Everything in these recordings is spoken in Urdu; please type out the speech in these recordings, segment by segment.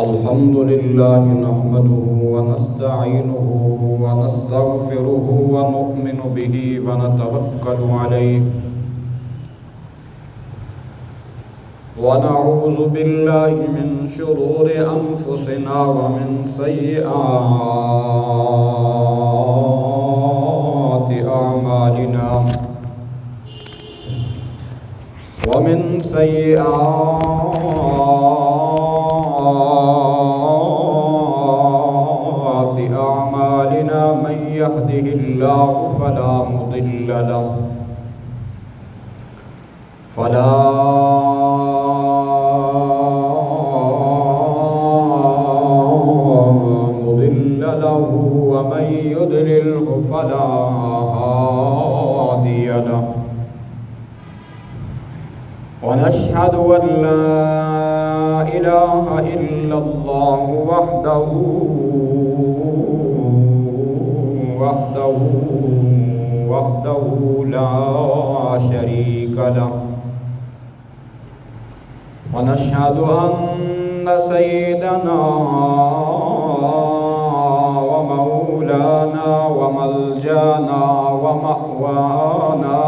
الحمد لله نحمده ونستعينه ونستغفره ونؤمن به ونتوكل عليه ونعوذ بالله من شرور أنفسنا ومن سيئات أعمالنا من يهده الله فلا مضل له ومن يضلله فلا هادي له ونشهد أن لا إله إلا الله وحده لا شريك له ونشهد أن سيدنا ومولانا وملجانا ومأوانا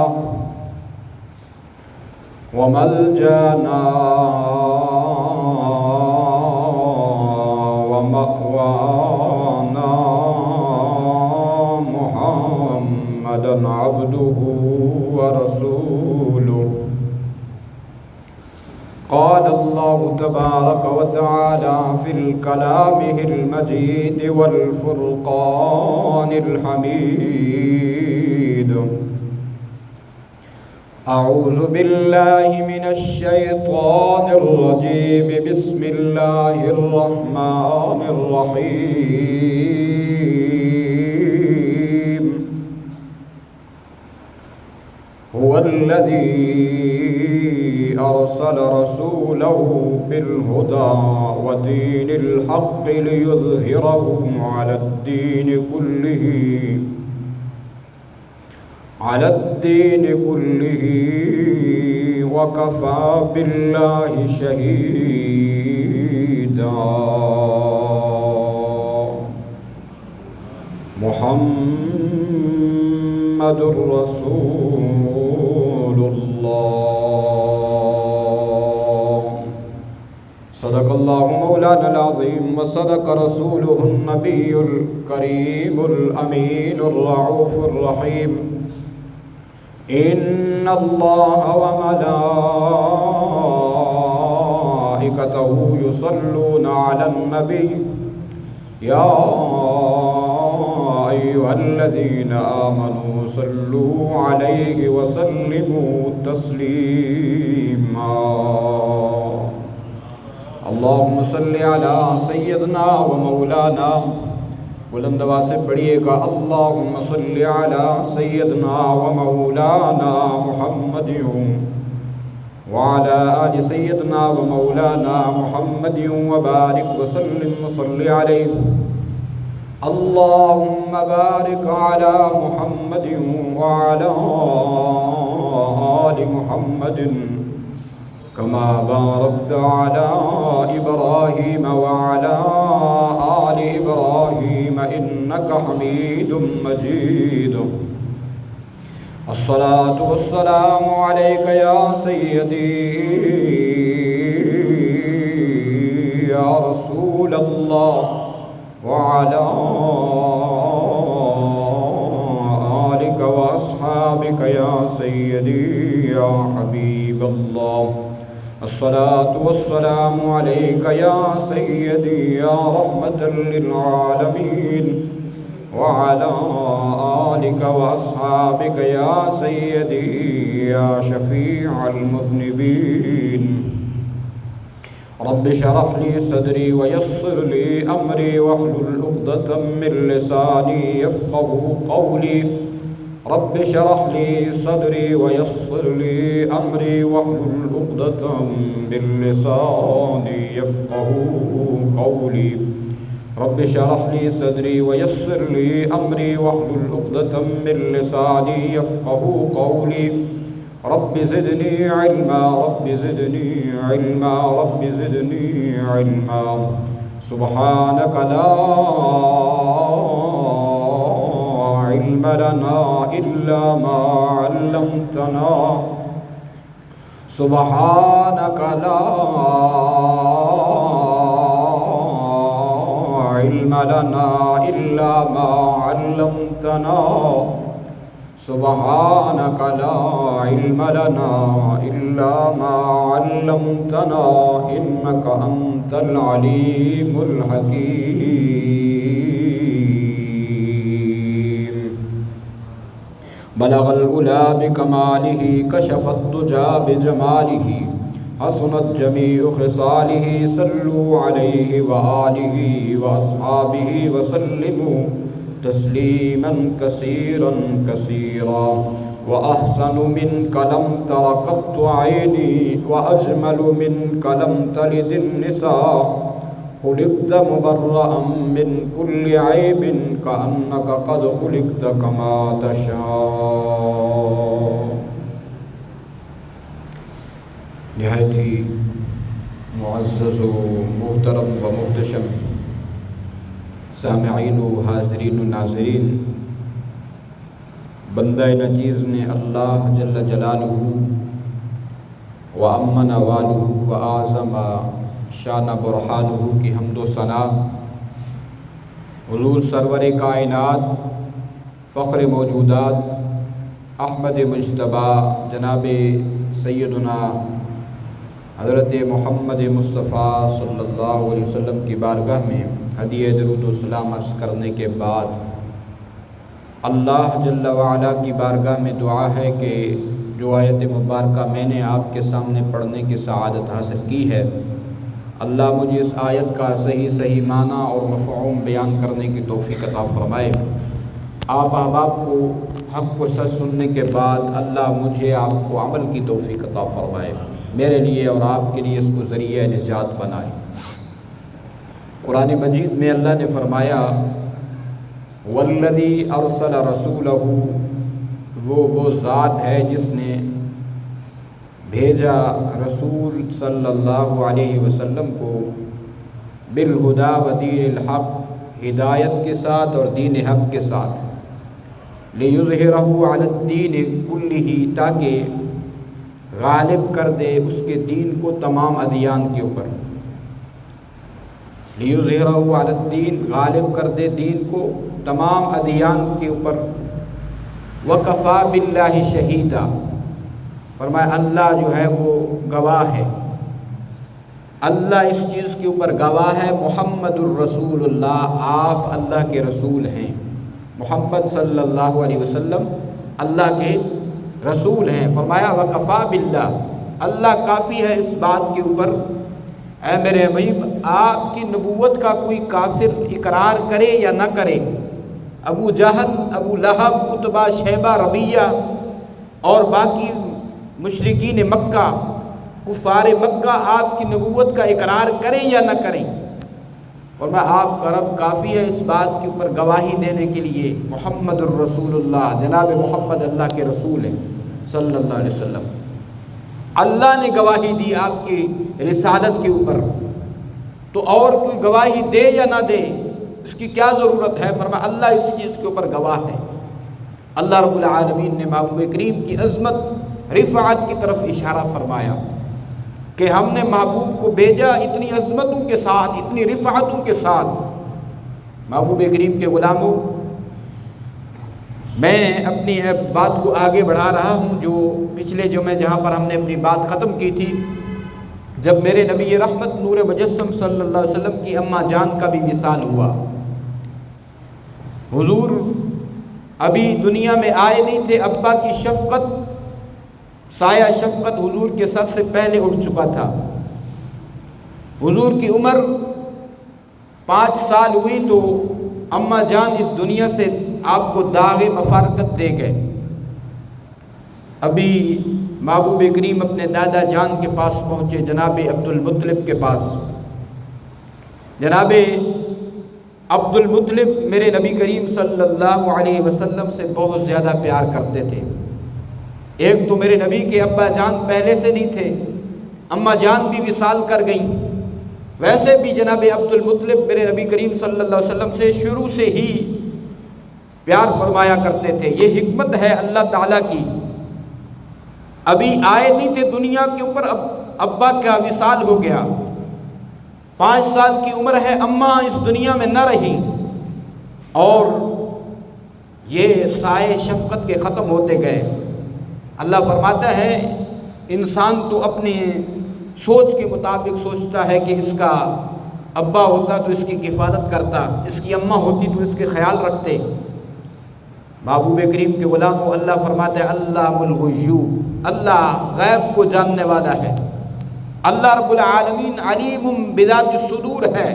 محمدًا عبده ورسوله. قال الله تبارك وتعالى في الكلامه المجيد والفرقان الحميد: أعوذ بالله من الشيطان الرجيم. بسم الله الرحمن الرحيم. هو الذي أرسل رسوله بالهدى ودين الحق ليظهره على الدين كله وكفى بالله شهيدا. محمد رسول الله. صدق الله مولانا العظيم وصدق رسوله النبي الكريم الأمين الرؤوف الرحيم. إن الله وملائكته يصلون على النبي يا أيها الذين آمنوا صلوا عليه وسلموا تسليما. اللهم صل على سيدنا ومولانا. بلند آواز سے پڑھیے گا: اللہم صل علی سیدنا و مولانا محمد وعلی آل سیدنا و مولانا محمد وبارک وسلم وصل علیہ. اللہم بارک علی محمد وعلی آل محمد كما باركت على إبراهيم وعلى آل إبراهيم إنك حميد مجيد. الصلاة والسلام عليك يا سيدي يا رسول الله وعلى آلك وأصحابك يا سيدي يا حبيب الله. الصلاة والسلام عليك يا سيدي يا رحمة للعالمين وعلى آلك وأصحابك يا سيدي يا شفيع المذنبين. رب اشرح لي صدري ويسر لي أمري واحلل عقدة من لساني يفقهوا قولي. رب اشرح لي صدري ويسر لي أمري واحلل عقدة من لساني يفقهوا قولي. رب اشرح لي صدري ويسر لي أمري واحلل عقدة من لساني يفقهوا قولي. رب زدني علما رب زدني علما رب زدني علما سبحانك لا علم لنا إلا ما علمتنا سبحانك لا علم لنا إلا ما علمتنا سبحانك لا علم لنا إلا ما علمتنا إنك أنت العليم الحكيم بلغ العلا بكماله كشف الدجى بجماله حسنت جميع خصاله صلوا عليه وآله وأصحابه وسلموا تسليما كثيرا كثيرا وأحسن منك لم تر قط عيني وأجمل منك لم تلد النساء خلقت مبرأ من كل عيب كأنك قد خلقت كما تشاء. نہایت ہی معزز و محترم و محتشم سامعین و حاضرین و ناظرین، بندہ نچیز نے اللہ جل جلالہ و امن والہ و اعظم شان برحانہ کی حمد و ثنا حضور سرور کائنات فخر موجودات احمد مجتبیٰ جناب سیدنا حضرت محمد مصطفیٰ صلی اللہ علیہ وسلم کی بارگاہ میں ہدیہ درود و سلام عرض کرنے کے بعد اللہ جل وعلا کی بارگاہ میں دعا ہے کہ جو آیت مبارکہ میں نے آپ کے سامنے پڑھنے کی سعادت حاصل کی ہے، اللہ مجھے اس آیت کا صحیح معنی اور مفہوم بیان کرنے کی توفیق عطا فرمائے۔ آپ احباب کو حق کو سچ سننے کے بعد اللہ مجھے آپ کو عمل کی توفیق عطا فرمائے، میرے لیے اور آپ کے لیے اس کو ذریعہ نجات بنائے۔ قرآن مجید میں اللہ نے فرمایا والذی ارسل رسولہ، وہ ذات ہے جس نے بھیجا رسول صلی اللہ علیہ وسلم کو بالہدی و دین الحق، ہدایت کے ساتھ اور دین حق کے ساتھ، لیظہرہ علی الدین کلہ، تاکہ غالب کر دے اس کے دین کو تمام ادیان کے اوپر، لیظہرہ علی الدین، غالب کر دے دین کو تمام ادیان کے اوپر، وکفیٰ باللہ شہیدا، فرمایا اللہ جو ہے وہ گواہ ہے، اللہ اس چیز کے اوپر گواہ ہے، محمد الرسول اللہ، آپ اللہ کے رسول ہیں، محمد صلی اللہ علیہ وسلم اللہ کے رسول ہیں۔ فرمایا وکفیٰ باللہ، اللہ کافی ہے اس بات کے اوپر، اے میرے حبیب آپ کی نبوت کا کوئی کافر اقرار کرے یا نہ کرے، ابو جہل، ابو لہب، عتبہ، شیبہ، ربیہ اور باقی مشرکین مکہ، کفار مکہ آپ کی نبوت کا اقرار کریں یا نہ کریں، فرمایا آپ کا رب کافی ہے اس بات کے اوپر گواہی دینے کے لیے، محمد الرسول اللہ، جناب محمد اللہ کے رسول ہیں صلی اللہ علیہ وسلم۔ اللہ نے گواہی دی آپ کی رسالت کے اوپر، تو اور کوئی گواہی دے یا نہ دے اس کی کیا ضرورت ہے؟ فرمایا اللہ اس چیز کے اوپر گواہ ہے۔ اللہ رب العالمین نے محبوب کریم کی عظمت، رفعت کی طرف اشارہ فرمایا کہ ہم نے محبوب کو بھیجا اتنی عظمتوں کے ساتھ، اتنی رفعتوں کے ساتھ۔ محبوب کریم کے غلاموں، میں اپنی بات کو آگے بڑھا رہا ہوں، جو پچھلے جمعے جہاں پر ہم نے اپنی بات ختم کی تھی، جب میرے نبی رحمت نور مجسم صلی اللہ علیہ وسلم کی اماں جان کا بھی وصال ہوا۔ حضور ابھی دنیا میں آئے نہیں تھے، ابا کی شفقت، سایہ شفقت حضور کے سر سے پہلے اٹھ چکا تھا۔ حضور کی عمر 5 سال ہوئی تو اماں جان اس دنیا سے آپ کو داغ مفارقت دے گئے۔ ابھی محبوب کریم اپنے دادا جان کے پاس پہنچے، جناب عبد المطلب کے پاس۔ جناب عبد المطلب میرے نبی کریم صلی اللہ علیہ وسلم سے بہت زیادہ پیار کرتے تھے، ایک تو میرے نبی کے ابا جان پہلے سے نہیں تھے، اماں جان بھی وصال کر گئیں، ویسے بھی جناب عبد المطلب میرے نبی کریم صلی اللہ علیہ وسلم سے شروع سے ہی پیار فرمایا کرتے تھے۔ یہ حکمت ہے اللہ تعالیٰ کی، ابھی آئے نہیں تھے دنیا کے اوپر، اب ابا کا وصال ہو گیا، 5 سال کی عمر ہے، اماں اس دنیا میں نہ رہی، اور یہ سائے شفقت کے ختم ہوتے گئے۔ اللہ فرماتا ہے انسان تو اپنی سوچ کے مطابق سوچتا ہے کہ اس کا ابا ہوتا تو اس کی کفالت کرتا، اس کی اماں ہوتی تو اس کے خیال رکھتے۔ محبوب کریم کے غلاموں، اللہ فرماتا ہے علام الغیوب، اللہ غیب کو جاننے والا ہے، اللہ رب العالمین علیم بذات الصدور ہے،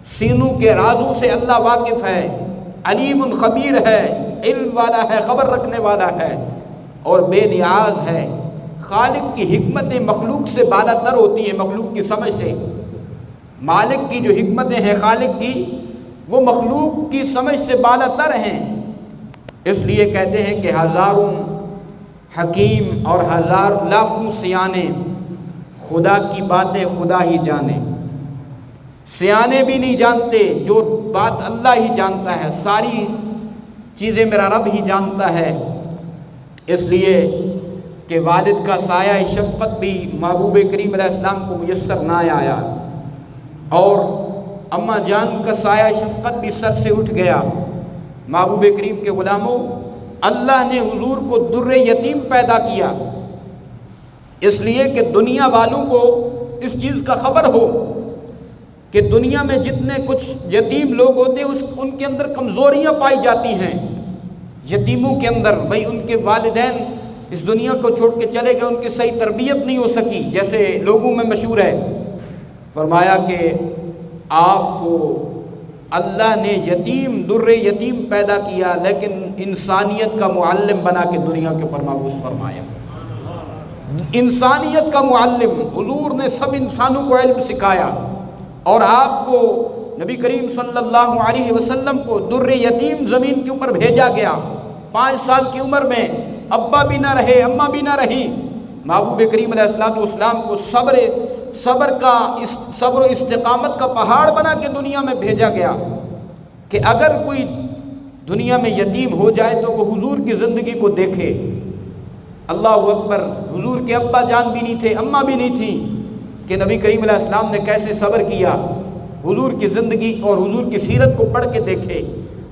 سینوں کے رازوں سے اللہ واقف ہے، علیم خبیر ہے، علم والا ہے، خبر رکھنے والا ہے، اور بے نیاز ہے۔ خالق کی حکمتیں مخلوق سے بالا تر ہوتی ہیں، مخلوق کی سمجھ سے۔ مالک کی جو حکمتیں ہیں خالق کی، وہ مخلوق کی سمجھ سے بالا تر ہیں۔ اس لیے کہتے ہیں کہ ہزاروں حکیم اور لاکھوں سیانے، خدا کی باتیں خدا ہی جانے۔ سیانے بھی نہیں جانتے جو بات اللہ ہی جانتا ہے، ساری چیزیں میرا رب ہی جانتا ہے۔ اس لیے کہ والد کا سایہ شفقت بھی محبوب کریم علیہ السلام کو میسر نہ آیا، اور اماں جان کا سایہ شفقت بھی سر سے اٹھ گیا۔ محبوب کریم کے غلاموں، اللہ نے حضور کو در یتیم پیدا کیا، اس لیے کہ دنیا والوں کو اس چیز کا خبر ہو کہ دنیا میں جتنے کچھ یتیم لوگ ہوتے ہیں ان کے اندر کمزوریاں پائی جاتی ہیں۔ یتیموں کے اندر بھائی ان کے والدین اس دنیا کو چھوڑ کے چلے گئے، ان کی صحیح تربیت نہیں ہو سکی، جیسے لوگوں میں مشہور ہے۔ فرمایا کہ آپ کو اللہ نے در یتیم پیدا کیا، لیکن انسانیت کا معلم بنا کے دنیا کے اوپر مبعوث فرمایا۔ انسانیت کا معلم، حضور نے سب انسانوں کو علم سکھایا، اور آپ کو نبی کریم صلی اللہ علیہ وسلم کو در یتیم زمین کے اوپر بھیجا گیا۔ 5 سال کی عمر میں ابا بھی نہ رہے، اماں بھی نہ رہی، محبوب کریم علیہ السلام کو صبر و استقامت کا پہاڑ بنا کے دنیا میں بھیجا گیا کہ اگر کوئی دنیا میں یتیم ہو جائے تو وہ حضور کی زندگی کو دیکھے۔ اللہ اکبر، حضور کے ابا جان بھی نہیں تھے، اماں بھی نہیں تھی، کہ نبی کریم علیہ السلام نے کیسے صبر کیا، حضور کی زندگی اور حضور کی سیرت کو پڑھ کے دیکھے،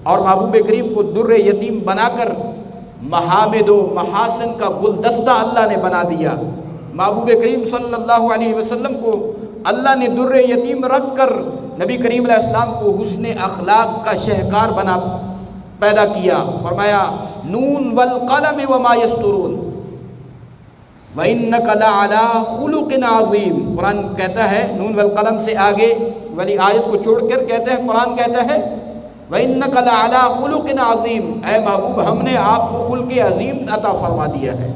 اور محبوب کریم کو در یتیم بنا کر محامد و محاسن کا گلدستہ اللہ نے بنا دیا۔ محبوب کریم صلی اللہ علیہ وسلم کو اللہ نے در یتیم رکھ کر نبی کریم علیہ السلام کو حسن اخلاق کا شہکار پیدا کیا۔ فرمایا نون والقلم وما یسطرون وَإِنَّكَ لَعَلَىٰ خُلُقٍ عَظِيمٍ۔ قرآن کہتا ہے، نون والقلم سے آگے والی آیت کو چھوڑ کر کہتے ہیں، قرآن کہتا ہے وَإِنَّكَ لَعَلَىٰ خُلُقٍ عَظِيمٍ، اے محبوب ہم نے آپ کو خلق عظیم عطا فرما دیا ہے،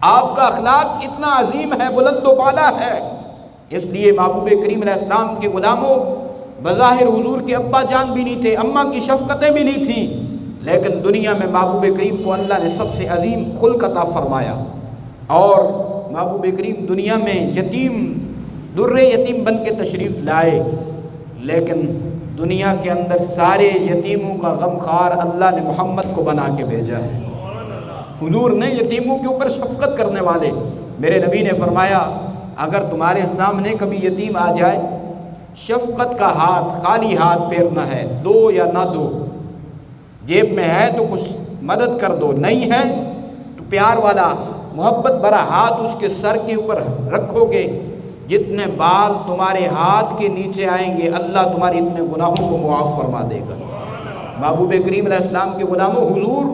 آپ کا اخلاق اتنا عظیم ہے، بلند و بالا ہے۔ اس لیے محبوب کریم علیہ السلام کے غلاموں، بظاہر حضور کے ابا جان بھی نہیں تھے، اماں کی شفقتیں بھی نہیں تھیں، لیکن دنیا میں محبوب کریم کو اللہ نے سب سے عظیم خلق عطا فرمایا، اور محبوب کریم دنیا میں در یتیم بن کے تشریف لائے، لیکن دنیا کے اندر سارے یتیموں کا غمخوار اللہ نے محمد کو بنا کے بھیجا ہے۔ حضور نے یتیموں کے اوپر شفقت کرنے والے، میرے نبی نے فرمایا اگر تمہارے سامنے کبھی یتیم آ جائے، شفقت کا ہاتھ، خالی ہاتھ پھیرنا ہے، دو یا نہ دو، جیب میں ہے تو کچھ مدد کر دو، نہیں ہے تو پیار والا محبت بھرا ہاتھ اس کے سر کے اوپر رکھو گے، جتنے بال تمہارے ہاتھ کے نیچے آئیں گے اللہ تمہارے اتنے گناہوں کو معاف فرما دے گا۔ محبوب کریم علیہ السلام کے غلاموں، حضور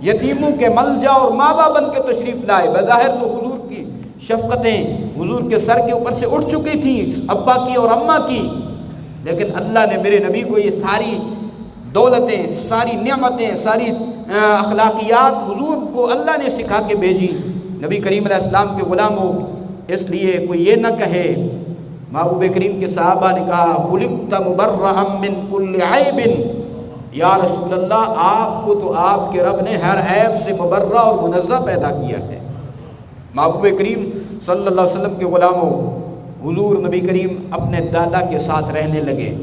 یتیموں کے ملجا اور ماوا بن کے تشریف لائے۔ بظاہر تو حضور کی شفقتیں حضور کے سر کے اوپر سے اٹھ چکی تھیں، ابا کی اور اماں کی، لیکن اللہ نے میرے نبی کو یہ ساری دولتیں، ساری نعمتیں، ساری اخلاقیات حضور کو اللہ نے سکھا کے بھیجی۔ نبی کریم علیہ السلام کے غلاموں، اس لیے کوئی یہ نہ کہے، محبوب کریم کے صحابہ نے کہا خلقت مبرئا من کل عیب یا رسول اللہ آپ کو تو آپ کے رب نے ہر عیب سے مبرہ اور منزہ پیدا کیا ہے۔ محبوب کریم صلی اللہ علیہ وسلم کے غلاموں، حضور نبی کریم اپنے دادا کے ساتھ رہنے لگے۔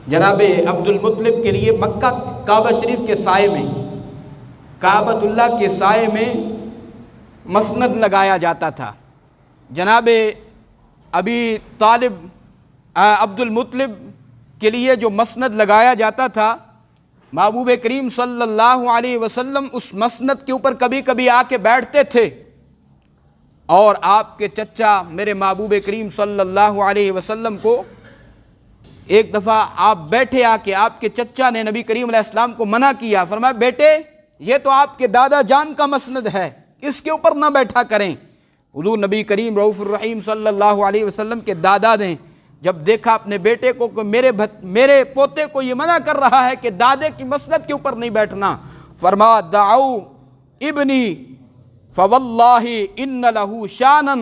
جناب عبد المطلب کے لیے مکہ کعبہ شریف کے سائے میں، کعبۃ اللہ کے سائے میں مسند لگایا جاتا تھا۔ جناب ابی طالب عبد المطلب کے لیے جو مسند لگایا جاتا تھا، محبوب کریم صلی اللہ علیہ وسلم اس مسند کے اوپر کبھی کبھی آ کے بیٹھتے تھے، اور آپ کے چچا میرے محبوب کریم صلی اللہ علیہ وسلم کو ایک دفعہ آپ بیٹھے، آ کے آپ کے چچا نے نبی کریم علیہ السلام کو منع کیا، فرمایا بیٹے یہ تو آپ کے دادا جان کا مسند ہے، اس کے اوپر نہ بیٹھا کریں۔ حضور نبی کریم رؤوف الرحیم صلی اللہ علیہ وسلم کے دادا نے جب دیکھا اپنے بیٹے کو کہ میرے پوتے کو یہ منع کر رہا ہے کہ دادے کی مسند کے اوپر نہیں بیٹھنا، فرمایا دعو ابنی فواللہ ان لہ شانا،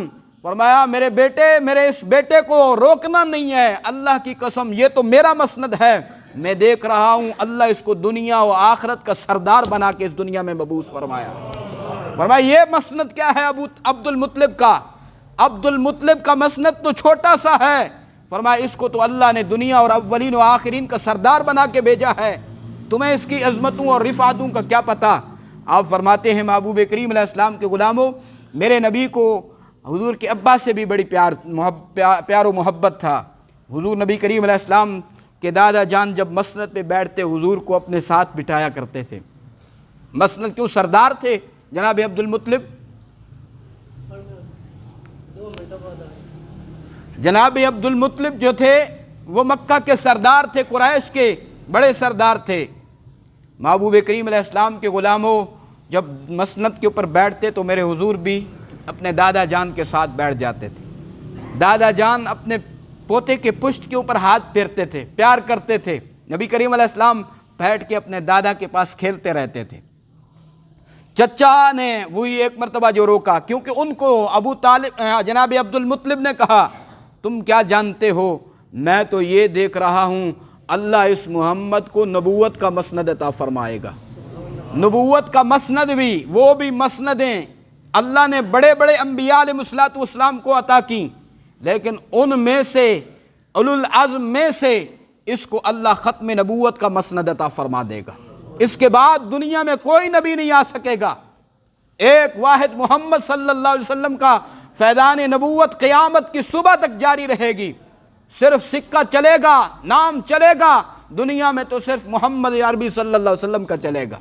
فرمایا میرے اس بیٹے کو روکنا نہیں ہے، اللہ کی قسم یہ تو میرا مسند ہے، میں دیکھ رہا ہوں اللہ اس کو دنیا و آخرت کا سردار بنا کے اس دنیا میں مبعوث فرمایا۔ فرمایا یہ مسند کیا ہے عبد المطلب کا؟ عبد المطلب کا مسند تو چھوٹا سا ہے، فرمایا اس کو تو اللہ نے دنیا اور اولین و آخرین کا سردار بنا کے بھیجا ہے، تمہیں اس کی عظمتوں اور رفعتوں کا کیا پتہ۔ آپ فرماتے ہیں محبوب کریم علیہ السلام کے غلاموں، میرے نبی کو حضور کے ابا سے بھی بڑی پیار و محبت تھا۔ حضور نبی کریم علیہ السلام کے دادا جان جب مسند پہ بیٹھتے حضور کو اپنے ساتھ بٹھایا کرتے تھے۔ مسند کیوں سردار تھے جناب عبد المطلب؟ جناب عبد المطلب جو تھے وہ مکہ کے سردار تھے، قریش کے بڑے سردار تھے۔ محبوب کریم علیہ السلام کے غلاموں جب مسند کے اوپر بیٹھتے تو میرے حضور بھی اپنے دادا جان کے ساتھ بیٹھ جاتے تھے۔ دادا جان اپنے پوتے کے پشت کے اوپر ہاتھ پھیرتے تھے، پیار کرتے تھے۔ نبی کریم علیہ السلام بیٹھ کے اپنے دادا کے پاس کھیلتے رہتے تھے۔ چچا نے وہی ایک مرتبہ جو روکا، کیونکہ ان کو ابو طالب جناب عبد المطلب نے کہا تم کیا جانتے ہو، میں تو یہ دیکھ رہا ہوں اللہ اس محمد کو نبوت کا مسند عطا فرمائے گا۔ نبوت کا مسند بھی، وہ بھی مسندیں اللہ نے بڑے بڑے انبیاء علیہ الصلوۃ والسلام کو عطا کی، لیکن ان میں سے اولو العزم میں سے اس کو اللہ ختم نبوت کا مسند عطا فرما دے گا۔ اس کے بعد دنیا میں کوئی نبی نہیں آ سکے گا، ایک واحد محمد صلی اللہ علیہ وسلم کا فیضان نبوت قیامت کی صبح تک جاری رہے گی۔ صرف سکہ چلے گا، نام چلے گا، دنیا میں تو صرف محمد عربی صلی اللہ علیہ وسلم کا چلے گا۔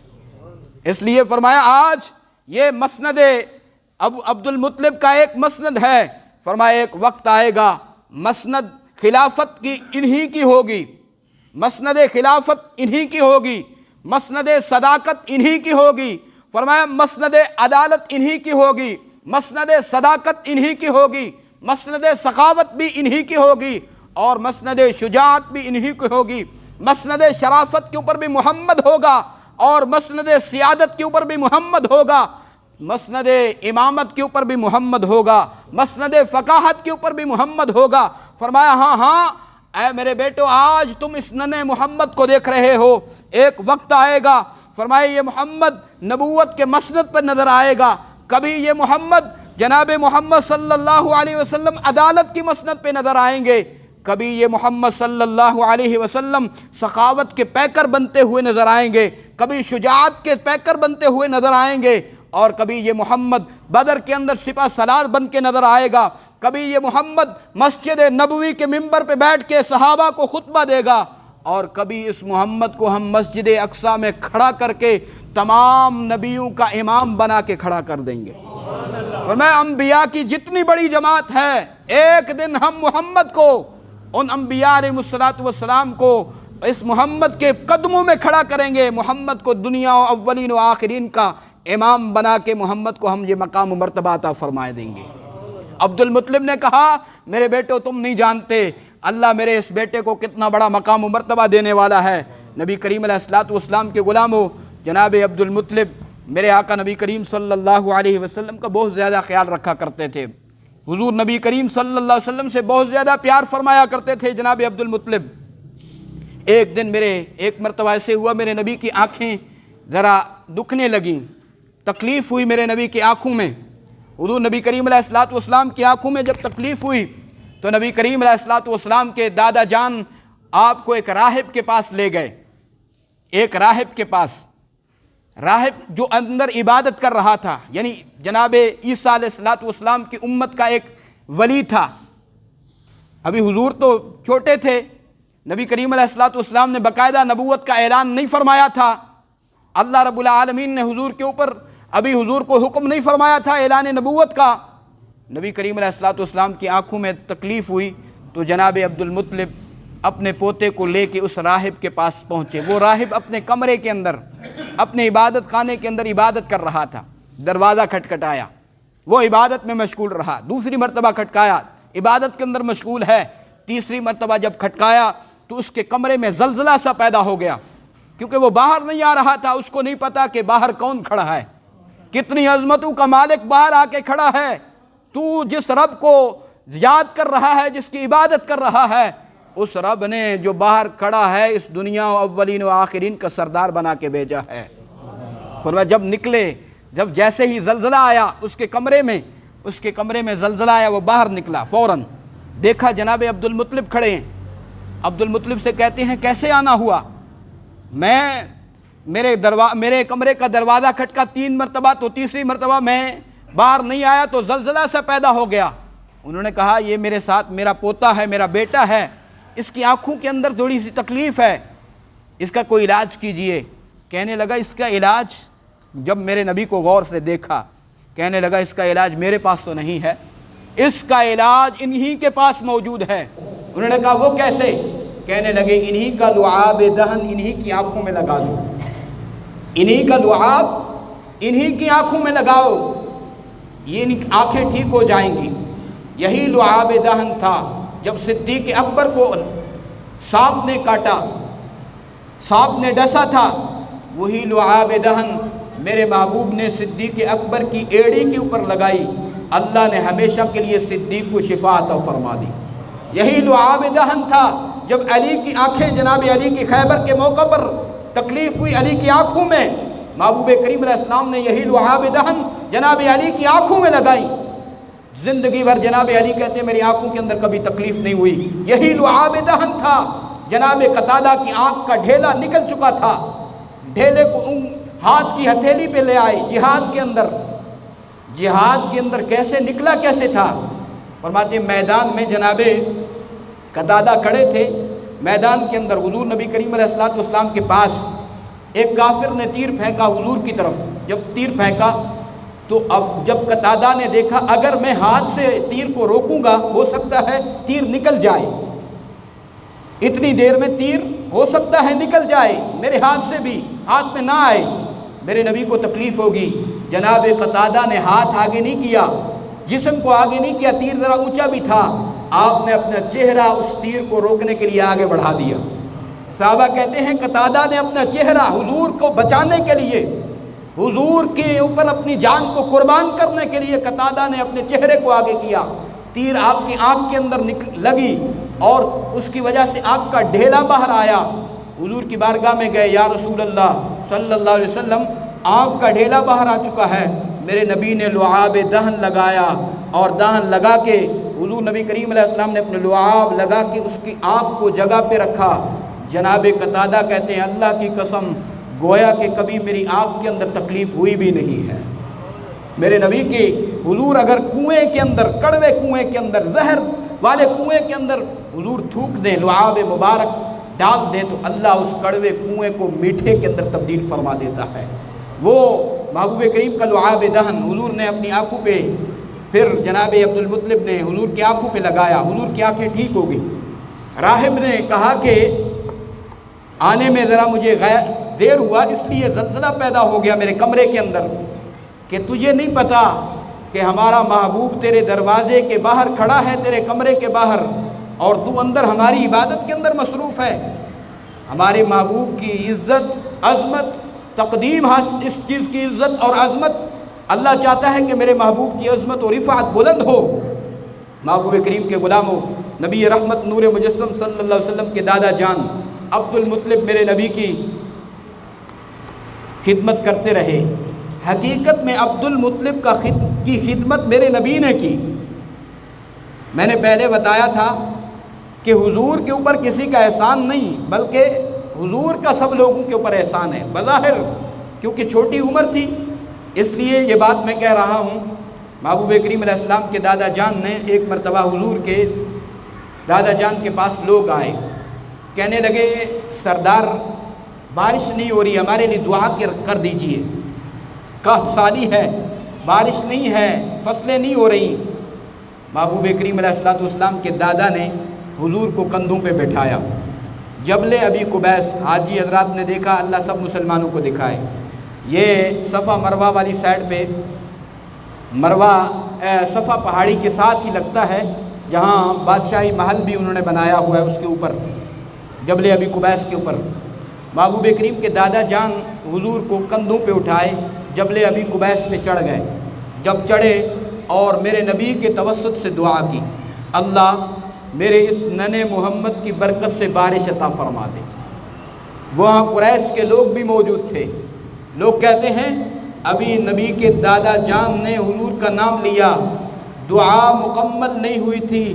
اس لیے فرمایا آج یہ مسند عبد المطلب کا ایک مسند ہے، فرمایا ایک وقت آئے گا مسند خلافت کی انہی کی ہوگی، مسند خلافت انہی کی ہوگی، مسند صداقت انہی کی ہوگی، فرمایا مسند عدالت انہی کی ہوگی، مسند صداقت انہی کی ہوگی، مسند سخاوت بھی انہی کی ہوگی، اور مسند شجاعت بھی انہی کی ہوگی۔ مسند شرافت کے اوپر بھی محمد ہوگا، اور مسند سیادت کے اوپر بھی محمد ہوگا، مسند امامت کے اوپر بھی محمد ہوگا، مسند فقاہت کے اوپر بھی محمد ہوگا۔ فرمایا ہاں اے میرے بیٹو آج تم اس ننھے محمد کو دیکھ رہے ہو، ایک وقت آئے گا فرمایا یہ محمد نبوت کے مسند پر نظر آئے گا، کبھی یہ محمد جناب محمد صلی اللہ علیہ وسلم عدالت کی مسند پہ نظر آئیں گے، کبھی یہ محمد صلی اللہ علیہ وسلم سخاوت کے پیکر بنتے ہوئے نظر آئیں گے، کبھی شجاعت کے پیکر بنتے ہوئے نظر آئیں گے، اور کبھی یہ محمد بدر کے اندر سپہ سالار بن کے نظر آئے گا، کبھی یہ محمد مسجد نبوی کے منبر پہ بیٹھ کے صحابہ کو خطبہ دے گا، اور کبھی اس محمد کو ہم مسجد اقصیٰ میں کھڑا کر کے تمام نبیوں کا امام بنا کے کھڑا کر دیں گے۔ اور میں انبیاء کی جتنی بڑی جماعت ہے، ایک دن ہم محمد کو، ان انبیاء علیہ السلام کو اس محمد کے قدموں میں کھڑا کریں گے، محمد کو دنیا و اولین و آخرین کا امام بنا کے محمد کو ہم یہ مقام و مرتبہ عطا فرمائے دیں گے۔ عبد المطلب نے کہا میرے بیٹو تم نہیں جانتے اللہ میرے اس بیٹے کو کتنا بڑا مقام و مرتبہ دینے والا ہے۔ نبی کریم علیہ الصلوۃ والسلام کے غلاموں، جناب عبد المطلب میرے آقا نبی کریم صلی اللہ علیہ وسلم کا بہت زیادہ خیال رکھا کرتے تھے، حضور نبی کریم صلی اللہ علیہ وسلم سے بہت زیادہ پیار فرمایا کرتے تھے جناب عبد المطلب۔ ایک دن ایک مرتبہ ایسے ہوا میرے نبی کی آنکھیں ذرا دکھنے لگیں، تکلیف ہوئی میرے نبی کی آنکھوں میں۔ حضور نبی کریم علیہ الصلوۃ والسلام کی آنکھوں میں جب تکلیف ہوئی تو نبی کریم علیہ الصلوۃ والسلام کے دادا جان آپ کو ایک راہب کے پاس لے گئے، ایک راہب کے پاس، راہب جو اندر عبادت کر رہا تھا، یعنی جناب عیسیٰ علیہ الصلوۃ والسلام کی امت کا ایک ولی تھا۔ ابھی حضور تو چھوٹے تھے، نبی کریم علیہ الصلوۃ والسلام نے باقاعدہ نبوت کا اعلان نہیں فرمایا تھا، اللہ رب العالمین نے حضور کے اوپر ابھی حضور کو حکم نہیں فرمایا تھا اعلان نبوت کا۔ نبی کریم علیہ الصلوۃ والسلام کی آنکھوں میں تکلیف ہوئی تو جناب عبد المطلب اپنے پوتے کو لے کے اس راہب کے پاس پہنچے۔ وہ راہب اپنے کمرے کے اندر، اپنے عبادت خانے کے اندر عبادت کر رہا تھا۔ دروازہ کھٹکھٹایا، وہ عبادت میں مشغول رہا، دوسری مرتبہ کھٹکایا، عبادت کے اندر مشغول ہے، تیسری مرتبہ جب کھٹکایا تو اس کے کمرے میں زلزلہ سا پیدا ہو گیا، کیونکہ وہ باہر نہیں آ رہا تھا، اس کو نہیں پتا کہ باہر کون کھڑا ہے، کتنی عظمتوں کا مالک باہر آ کے کھڑا ہے۔ تو جس رب کو یاد کر رہا ہے، جس کی عبادت کر رہا ہے، اس رب نے جو باہر کھڑا ہے اس دنیا و اولین و آخرین کا سردار بنا کے بھیجا ہے۔ فرمایا جب نکلے، جب جیسے ہی زلزلہ آیا اس کے کمرے میں زلزلہ آیا، وہ باہر نکلا، فوراً دیکھا جناب عبد المطلب کھڑے ہیں۔ عبد المطلب سے کہتے ہیں کیسے آنا ہوا؟ میرے کمرے کا دروازہ کھٹکا 3 مرتبہ، تو تیسری مرتبہ میں باہر نہیں آیا تو زلزلہ سا پیدا ہو گیا۔ انہوں نے کہا یہ میرے ساتھ میرا پوتا ہے، میرا بیٹا ہے، اس کی آنکھوں کے اندر تھوڑی سی تکلیف ہے، اس کا کوئی علاج کیجئے۔ کہنے لگا اس کا علاج، جب میرے نبی کو غور سے دیکھا، کہنے لگا اس کا علاج میرے پاس تو نہیں ہے، اس کا علاج انہی کے پاس موجود ہے۔ انہوں نے کہا وہ کیسے؟ کہنے لگے انہی کا لعاب دہن انہی کی آنکھوں میں لگا دو، انہی کا لعاب انہی کی آنکھوں میں لگاؤ، یہ آنکھیں ٹھیک ہو جائیں گی۔ یہی لعاب دہن تھا جب صدیق اکبر کو سانپ نے کاٹا، سانپ نے ڈسا تھا، وہی لعاب دہن میرے محبوب نے صدیق اکبر کی ایڑی کے اوپر لگائی، اللہ نے ہمیشہ کے لیے صدیق کو شفا عطا فرما دی۔ یہی لعاب دہن تھا جب علی کی آنکھیں، جناب علی کی خیبر کے موقع پر تکلیف ہوئی علی کی آنکھوں میں، محبوب کریم علیہ السلام نے یہی لعاب دہن جناب علی کی آنکھوں میں لگائی۔ زندگی بھر جناب علی کہتے ہیں میری آنکھوں کے اندر کبھی تکلیف نہیں ہوئی، یہی لعاب دہن تھا۔ جناب قتادہ کی آنکھ کا ڈھیلا نکل چکا تھا، ڈھیلے کو ہاتھ کی ہتھیلی پہ لے آئے جہاد کے اندر کیسے نکلا، کیسے تھا؟ فرماتے ہیں میدان میں جناب قتادہ کھڑے تھے، میدان کے اندر حضور نبی کریم علیہ الصلوۃ والسلام کے پاس ایک کافر نے تیر پھینکا حضور کی طرف۔ جب تیر پھینکا تو اب جب قتادہ نے دیکھا اگر میں ہاتھ سے تیر کو روکوں گا ہو سکتا ہے تیر نکل جائے، اتنی دیر میں تیر ہو سکتا ہے نکل جائے، میرے ہاتھ سے بھی ہاتھ میں نہ آئے، میرے نبی کو تکلیف ہوگی۔ جناب قتادہ نے ہاتھ آگے نہیں کیا، جسم کو آگے نہیں کیا، تیر ذرا اونچا بھی تھا، آپ نے اپنا چہرہ اس تیر کو روکنے کے لیے آگے بڑھا دیا۔ صحابہ کہتے ہیں قتادہ نے اپنا چہرہ حضور کو بچانے کے لیے، حضور کے اوپر اپنی جان کو قربان کرنے کے لیے قتادہ نے اپنے چہرے کو آگے کیا، تیر آپ کی آنکھ کے اندر لگی اور اس کی وجہ سے آپ کا ڈھیلا باہر آیا۔ حضور کی بارگاہ میں گئے، یا رسول اللہ صلی اللہ علیہ وسلم آنکھ کا ڈھیلا باہر آ چکا ہے۔ میرے نبی نے لعاب دہن لگایا اور دہن لگا کے حضور نبی کریم علیہ السلام نے اپنے لعاب لگا کے اس کی آنکھ کو جگہ پہ رکھا۔ جناب قتادہ کہتے ہیں اللہ کی قسم گویا کہ کبھی میری آنکھ کے اندر تکلیف ہوئی بھی نہیں ہے۔ میرے نبی کے حضور اگر کنویں کے اندر، کڑوے کنویں کے اندر، زہر والے کنویں کے اندر حضور تھوک دیں، لعاب مبارک ڈال دیں تو اللہ اس کڑوے کنویں کو میٹھے کے اندر تبدیل فرما دیتا ہے۔ وہ محبوب کریم کا لعاب دہن حضور نے اپنی آنکھوں پہ، پھر جناب عبد المطلب نے حضور کی آنکھوں پہ لگایا، حضور کی آنکھیں ٹھیک ہو گئی۔ راہب نے کہا کہ آنے میں ذرا مجھے دیر ہوا، اس لیے زلزلہ پیدا ہو گیا میرے کمرے کے اندر، کہ تجھے نہیں پتا کہ ہمارا محبوب تیرے دروازے کے باہر کھڑا ہے، تیرے کمرے کے باہر، اور تو اندر ہماری عبادت کے اندر مصروف ہے۔ ہمارے محبوب کی عزت، عظمت، تقدیم، اس چیز کی عزت اور عظمت، اللہ چاہتا ہے کہ میرے محبوب کی عظمت اور رفعت بلند ہو۔ محبوب کریم کے غلاموں، نبی رحمت نور مجسم صلی اللہ علیہ وسلم کے دادا جان عبد المطلب میرے نبی کی خدمت کرتے رہے۔ حقیقت میں عبد المطلب کی خدمت میرے نبی نے کی۔ میں نے پہلے بتایا تھا کہ حضور کے اوپر کسی کا احسان نہیں، بلکہ حضور کا سب لوگوں کے اوپر احسان ہے۔ بظاہر کیونکہ چھوٹی عمر تھی اس لیے یہ بات میں کہہ رہا ہوں۔ محبوب کریم علیہ السلام کے دادا جان نے ایک مرتبہ حضور کے دادا جان کے پاس لوگ آئے، کہنے لگے سردار بارش نہیں ہو رہی، ہمارے لیے دعا کر دیجئے، قحط سالی ہے، بارش نہیں ہے، فصلیں نہیں ہو رہی۔ محبوب کریم علیہ السلام کے دادا نے حضور کو کندھوں پہ بٹھایا۔ جبل ابی قبیس، حاجی حضرات نے دیکھا، اللہ سب مسلمانوں کو دکھائے، یہ صفا مروہ والی سائڈ پہ، مروہ صفا پہاڑی کے ساتھ ہی لگتا ہے جہاں بادشاہی محل بھی انہوں نے بنایا ہوا ہے، اس کے اوپر جبل ابی قبیس کے اوپر۔ محبوب کریم کے دادا جان حضور کو کندھوں پہ اٹھائے جبل ابی قبیس پہ چڑھ گئے۔ جب چڑھے اور میرے نبی کے توسط سے دعا کی، اللہ میرے اس ننھے محمد کی برکت سے بارش عطا فرما دے۔ وہاں قریش کے لوگ بھی موجود تھے۔ لوگ کہتے ہیں ابھی نبی کے دادا جان نے حضور کا نام لیا، دعا مکمل نہیں ہوئی تھی،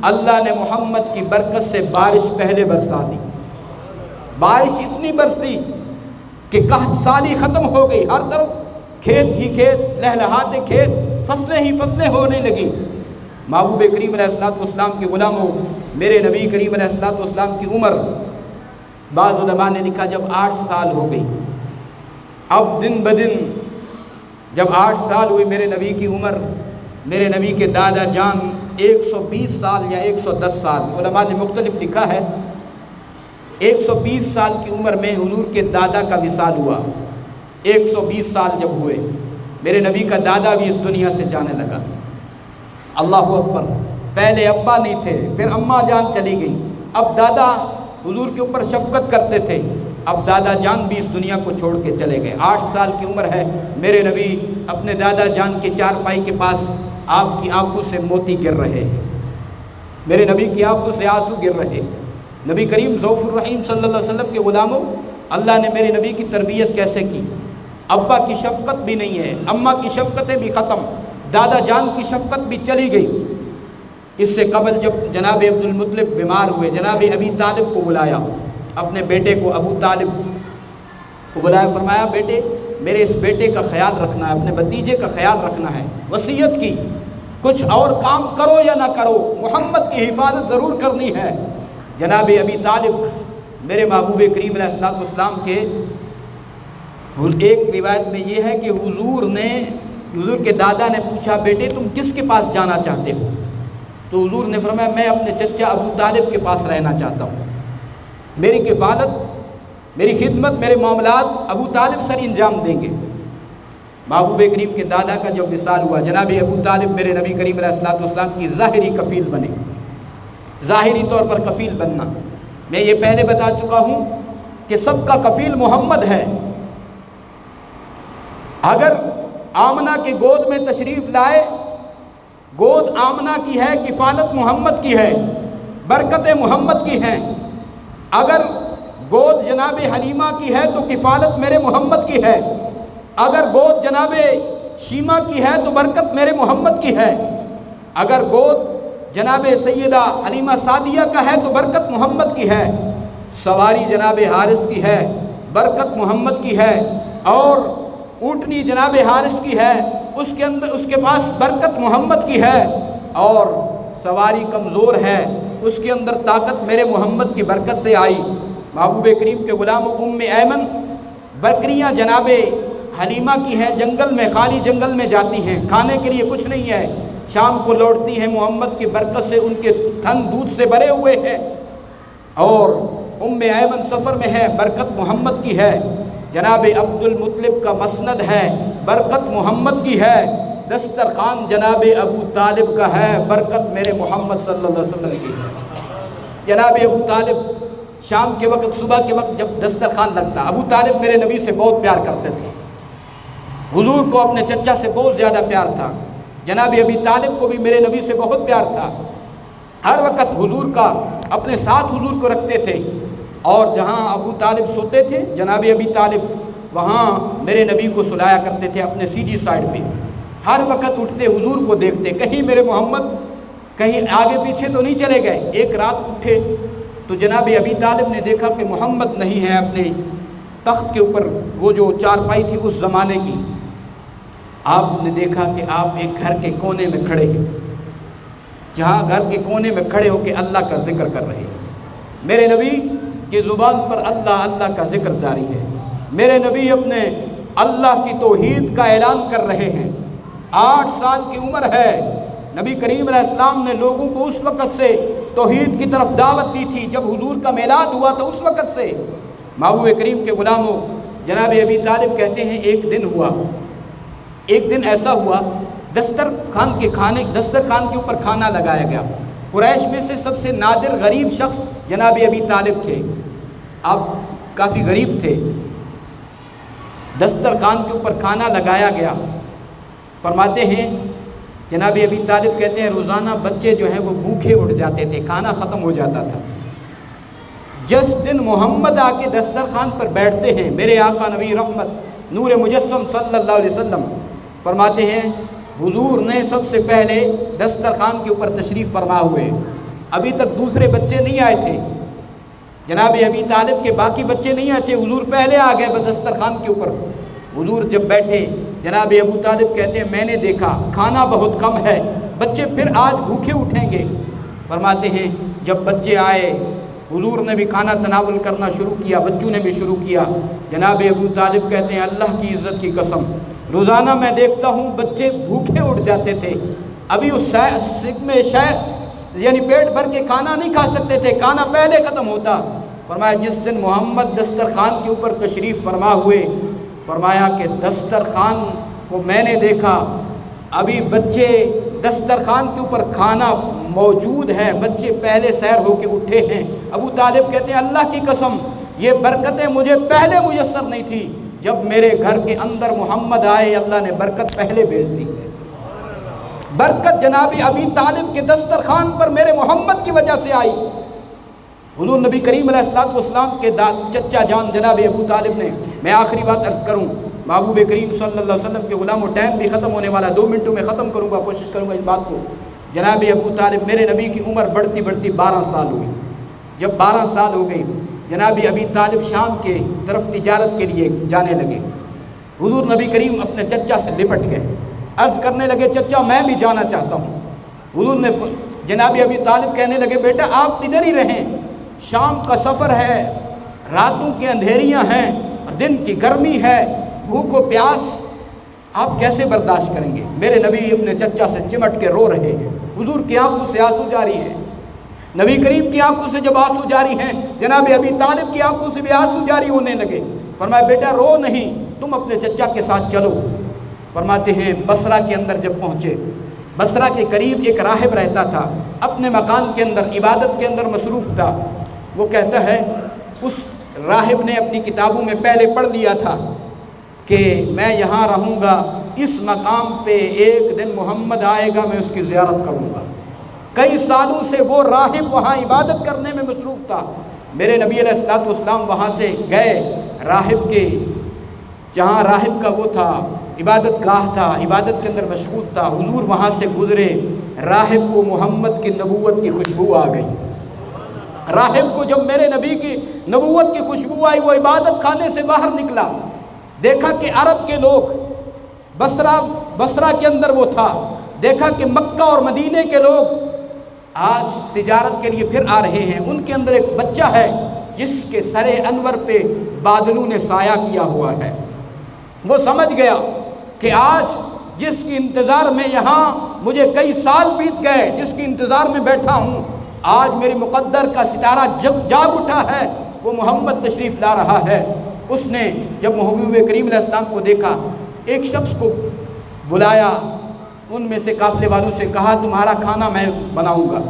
اللہ نے محمد کی برکت سے بارش پہلے برسا دی۔ بارش اتنی برسی کہ قحط سالی ختم ہو گئی، ہر طرف کھیت ہی کھیت، لہلہاتے کھیت، فصلیں ہی فصلیں ہونے لگی۔ محبوب کریم علیہ السلام کے غلاموں، میرے نبی کریم علیہ السلام کی عمر بعض علماء نے لکھا جب 8 سال ہو گئی۔ اب دن بدن جب 8 سال ہوئی میرے نبی کی عمر، میرے نبی کے دادا جان 120 سال یا 110 سال، علماء نے مختلف لکھا ہے، 120 سال کی عمر میں حضور کے دادا کا وصال ہوا۔ 120 سال جب ہوئے میرے نبی کا دادا بھی اس دنیا سے جانے لگا۔ اللہ اکبر۔ پہلے ابا نہیں تھے، پھر اماں جان چلی گئی، اب دادا حضور کے اوپر شفقت کرتے تھے، اب دادا جان بھی اس دنیا کو چھوڑ کے چلے گئے۔ 8 سال کی عمر ہے، میرے نبی اپنے دادا جان کے چارپائی کے پاس آپ کی آنکھوں سے موتی گر رہے، میرے نبی کی آنکھوں سے آنسو گر رہے۔ نبی کریم ذوف الرحیم صلی اللہ علیہ وسلم کے غلاموں، اللہ نے میرے نبی کی تربیت کیسے کی۔ ابا کی شفقت بھی نہیں ہے، اماں کی شفقتیں بھی ختم، دادا جان کی شفقت بھی چلی گئی۔ اس سے قبل جب جناب عبد المطلب بیمار ہوئے، جناب ابی طالب کو بلایا، اپنے بیٹے کو ابو طالب کو بلایا، فرمایا بیٹے میرے اس بیٹے کا خیال رکھنا ہے، اپنے بھتیجے کا خیال رکھنا ہے۔ وصیت کی، کچھ اور کام کرو یا نہ کرو، محمد کی حفاظت ضرور کرنی ہے۔ جناب ابی طالب میرے محبوب کریم علیہ السلام کے ایک روایت میں یہ ہے کہ حضور کے دادا نے پوچھا بیٹے تم کس کے پاس جانا چاہتے ہو؟ تو حضور نے فرمایا میں اپنے چچا ابو طالب کے پاس رہنا چاہتا ہوں، میری کفالت، میری خدمت، میرے معاملات ابو طالب سر انجام دیں گے۔ محبوب کریم کے دادا کا جب وصال ہوا، جناب ابو طالب میرے نبی کریم علیہ السلام کی ظاہری کفیل بنے۔ ظاہری طور پر کفیل بننا، میں یہ پہلے بتا چکا ہوں کہ سب کا کفیل محمد ہے۔ اگر آمنہ کے گود میں تشریف لائے، گود آمنہ کی ہے، کفالت محمد کی ہے، برکتیں محمد کی ہیں۔ اگر گود جناب حلیمہ کی ہے تو کفالت میرے محمد کی ہے، اگر گود جناب شیمہ کی ہے تو برکت میرے محمد کی ہے، اگر گود جناب سیدہ حلیمہ سعدیہ کا ہے تو برکت محمد کی ہے، سواری جناب حارث کی ہے، برکت محمد کی ہے، اور اونٹنی جناب حارث کی ہے، اس کے پاس برکت محمد کی ہے، اور سواری کمزور ہے، اس کے اندر طاقت میرے محمد کی برکت سے آئی۔ محبوب کریم کے غلاموں، ام ایمن بکریاں جناب حلیمہ کی ہیں، جنگل میں، خالی جنگل میں جاتی ہیں، کھانے کے لیے کچھ نہیں ہے، شام کو لوٹتی ہیں، محمد کی برکت سے ان کے تھن دودھ سے بھرے ہوئے ہیں، اور ام ایمن سفر میں ہے، برکت محمد کی ہے۔ جناب عبد المطلب کا مسند ہے، برکت محمد کی ہے۔ دسترخوان جناب ابو طالب کا ہے، برکت میرے محمد صلی اللہ علیہ وسلم کی ہے۔ جناب ابو طالب شام کے وقت، صبح کے وقت جب دسترخوان لگتا، ابو طالب میرے نبی سے بہت پیار کرتے تھے، حضور کو اپنے چچا سے بہت زیادہ پیار تھا، جناب ابی طالب کو بھی میرے نبی سے بہت پیار تھا، ہر وقت حضور کا اپنے ساتھ حضور کو رکھتے تھے۔ اور جہاں ابو طالب سوتے تھے جناب ابی طالب وہاں میرے نبی کو سلایا کرتے تھے اپنے سیدھی سائڈ پہ، ہر وقت اٹھتے حضور کو دیکھتے، کہیں میرے محمد کہیں آگے پیچھے تو نہیں چلے گئے۔ ایک رات اٹھے تو جناب ابی طالب نے دیکھا کہ محمد نہیں ہے اپنے تخت کے اوپر، وہ جو چارپائی تھی اس زمانے کی۔ آپ نے دیکھا کہ آپ ایک گھر کے کونے میں کھڑے ہیں، جہاں گھر کے کونے میں کھڑے ہو کے اللہ کا ذکر کر رہے ہیں۔ میرے نبی کی زبان پر اللہ اللہ کا ذکر جاری ہے، میرے نبی اپنے اللہ کی توحید کا اعلان کر رہے ہیں۔ 8 سال کی عمر ہے، نبی کریم علیہ السلام نے لوگوں کو اس وقت سے توحید کی طرف دعوت دی تھی، جب حضور کا میلاد ہوا تو اس وقت سے۔ محبوب کریم کے غلاموں، جناب ابی طالب کہتے ہیں ایک دن ایسا ہوا دسترخوان کے اوپر کھانا لگایا گیا۔ قریش میں سے سب سے نادر غریب شخص جناب ابی طالب تھے، آپ کافی غریب تھے۔ دسترخوان کے اوپر کھانا لگایا گیا۔ فرماتے ہیں جناب ابی طالب کہتے ہیں روزانہ بچے جو ہیں وہ بھوکے اٹھ جاتے تھے، کھانا ختم ہو جاتا تھا۔ جس دن محمد آ کے دسترخوان پر بیٹھتے ہیں، میرے آقا نبی رحمت نور مجسم صلی اللہ علیہ وسلم فرماتے ہیں حضور نے سب سے پہلے دسترخوان کے اوپر تشریف فرما ہوئے، ابھی تک دوسرے بچے نہیں آئے تھے، جناب ابی طالب کے باقی بچے نہیں آئے تھے، حضور پہلے آ گئے دسترخوان کے اوپر۔ حضور جب بیٹھے جناب ابو طالب کہتے ہیں میں نے دیکھا کھانا بہت کم ہے، بچے پھر آج بھوکے اٹھیں گے۔ فرماتے ہیں جب بچے آئے حضور نے بھی کھانا تناول کرنا شروع کیا، بچوں نے بھی شروع کیا۔ جناب ابو طالب کہتے ہیں اللہ کی عزت کی قسم روزانہ میں دیکھتا ہوں بچے بھوکے اٹھ جاتے تھے، ابھی اس میں یعنی پیٹ بھر کے کھانا نہیں کھا سکتے تھے، کھانا پہلے ختم ہوتا۔ فرمایا جس دن محمد دسترخوان کے اوپر تشریف فرما ہوئے، فرمایا کہ دسترخوان کو میں نے دیکھا، ابھی بچے دسترخوان کے اوپر کھانا موجود ہے، بچے پہلے سیر ہو کے اٹھے ہیں۔ ابو طالب کہتے ہیں اللہ کی قسم یہ برکتیں مجھے پہلے میسر نہیں تھی، جب میرے گھر کے اندر محمد آئے اللہ نے برکت پہلے بھیج دی ہے۔ برکت جناب ابی طالب کے دسترخوان پر میرے محمد کی وجہ سے آئی۔ حضور نبی کریم علیہ السلام کے چچا جان جناب ابو طالب نے، میں آخری بات عرض کروں، محبوب کریم صلی اللہ علیہ وسلم کے غلاموں ٹائم بھی ختم ہونے والا، 2 منٹوں میں ختم کروں گا، کوشش کروں گا اس بات کو۔ جناب ابو طالب میرے نبی کی عمر بڑھتی 12 سال ہوئی۔ جب 12 سال ہو گئی جناب ابی طالب شام کے طرف تجارت کے لیے جانے لگے۔ حضور نبی کریم اپنے چچا سے لپٹ گئے، عرض کرنے لگے چچا میں بھی جانا چاہتا ہوں۔ حضور نے جناب ابی طالب کہنے لگے بیٹا آپ ادھر ہی رہیں، شام کا سفر ہے، راتوں کے اندھیریاں ہیں، دن کی گرمی ہے، بھوک و پیاس آپ کیسے برداشت کریں گے؟ میرے نبی اپنے چچا سے چمٹ کے رو رہے ہیں، حضور کی آنکھوں سے آنسو جاری ہیں، نبی کریم کی آنکھوں سے جب آنسو جاری ہیں جناب ابی طالب کی آنکھوں سے بھی آنسو جاری ہونے لگے۔ فرمایا بیٹا رو نہیں، تم اپنے چچا کے ساتھ چلو۔ فرماتے ہیں بصرہ کے اندر جب پہنچے، بصرہ کے قریب ایک راہب رہتا تھا، اپنے مکان کے اندر عبادت کے اندر مصروف تھا۔ وہ کہتا ہے اس راہب نے اپنی کتابوں میں پہلے پڑھ لیا تھا کہ میں یہاں رہوں گا، اس مقام پہ ایک دن محمد آئے گا، میں اس کی زیارت کروں گا۔ کئی سالوں سے وہ راہب وہاں عبادت کرنے میں مصروف تھا۔ میرے نبی علیہ الصلوۃ والسلام وہاں سے گئے، راہب کے جہاں راہب کا وہ تھا عبادت گاہ تھا، عبادت کے اندر مشغول تھا، حضور وہاں سے گزرے، راہب کو محمد کی نبوت کی خوشبو آ گئی۔ راہب کو جب میرے نبی کی نبوت کی خوشبو آئی، وہ عبادت خانے سے باہر نکلا، دیکھا کہ عرب کے لوگ بصرہ کے اندر وہ تھا، دیکھا کہ مکہ اور مدینے کے لوگ آج تجارت کے لیے پھر آ رہے ہیں، ان کے اندر ایک بچہ ہے جس کے سر انور پہ بادلوں نے سایہ کیا ہوا ہے۔ وہ سمجھ گیا کہ آج جس کی انتظار میں یہاں مجھے کئی سال بیت گئے، جس کی انتظار میں بیٹھا ہوں، آج میرے مقدر کا ستارہ جاگ اٹھا ہے، وہ محمد تشریف لا رہا ہے۔ اس نے جب محبوب کریم علیہ السلام کو دیکھا، ایک شخص کو بلایا، ان میں سے قافلے والوں سے کہا تمہارا کھانا میں بناؤں گا،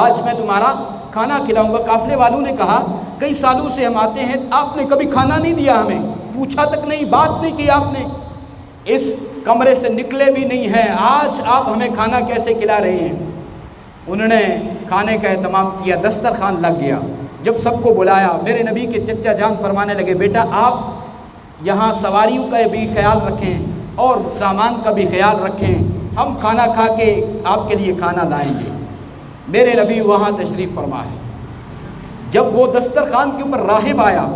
آج میں تمہارا کھانا کھلاؤں گا۔ قافلے والوں نے کہا کئی سالوں سے ہم آتے ہیں، آپ نے کبھی کھانا نہیں دیا، ہمیں پوچھا تک نہیں، بات نہیں کی، آپ نے اس کمرے سے نکلے بھی نہیں ہیں، آج آپ ہمیں کھانا کیسے کھلا رہے ہیں؟ انہوں نے کھانے کا اہتمام کیا، دسترخوان لگ گیا، جب سب کو بلایا، میرے نبی کے چچا جان فرمانے لگے بیٹا آپ یہاں سواریوں کا بھی خیال رکھیں اور سامان کا بھی خیال رکھیں، ہم کھانا کھا کے آپ کے لیے کھانا لائیں گے۔ میرے نبی وہاں تشریف فرما ہے۔ جب وہ دسترخوان کے اوپر راہب آیا،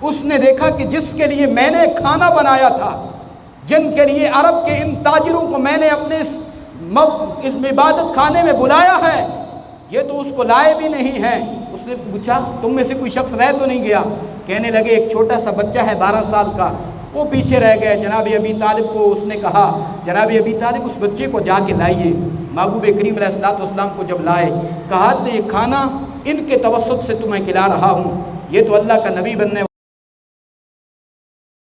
اس نے دیکھا کہ جس کے لیے میں نے کھانا بنایا تھا، جن کے لیے عرب کے ان تاجروں کو میں نے اپنے اس عبادت خانے میں بلایا ہے، یہ تو اس کو لائے بھی نہیں ہیں۔ اس نے پوچھا تم میں سے کوئی شخص رہ تو نہیں گیا؟ کہنے لگے ایک چھوٹا سا بچہ ہے 12 سال کا، وہ پیچھے رہ گئے۔ جناب ابی طالب کو اس نے کہا جناب ابی طالب اس بچے کو جا کے لائیے۔ محبوب کریم علیہ الصلوۃ والسلام کو جب لائے، کہا یہ کھانا ان کے توسط سے تمہیں کھلا رہا ہوں، یہ تو اللہ کا نبی بننے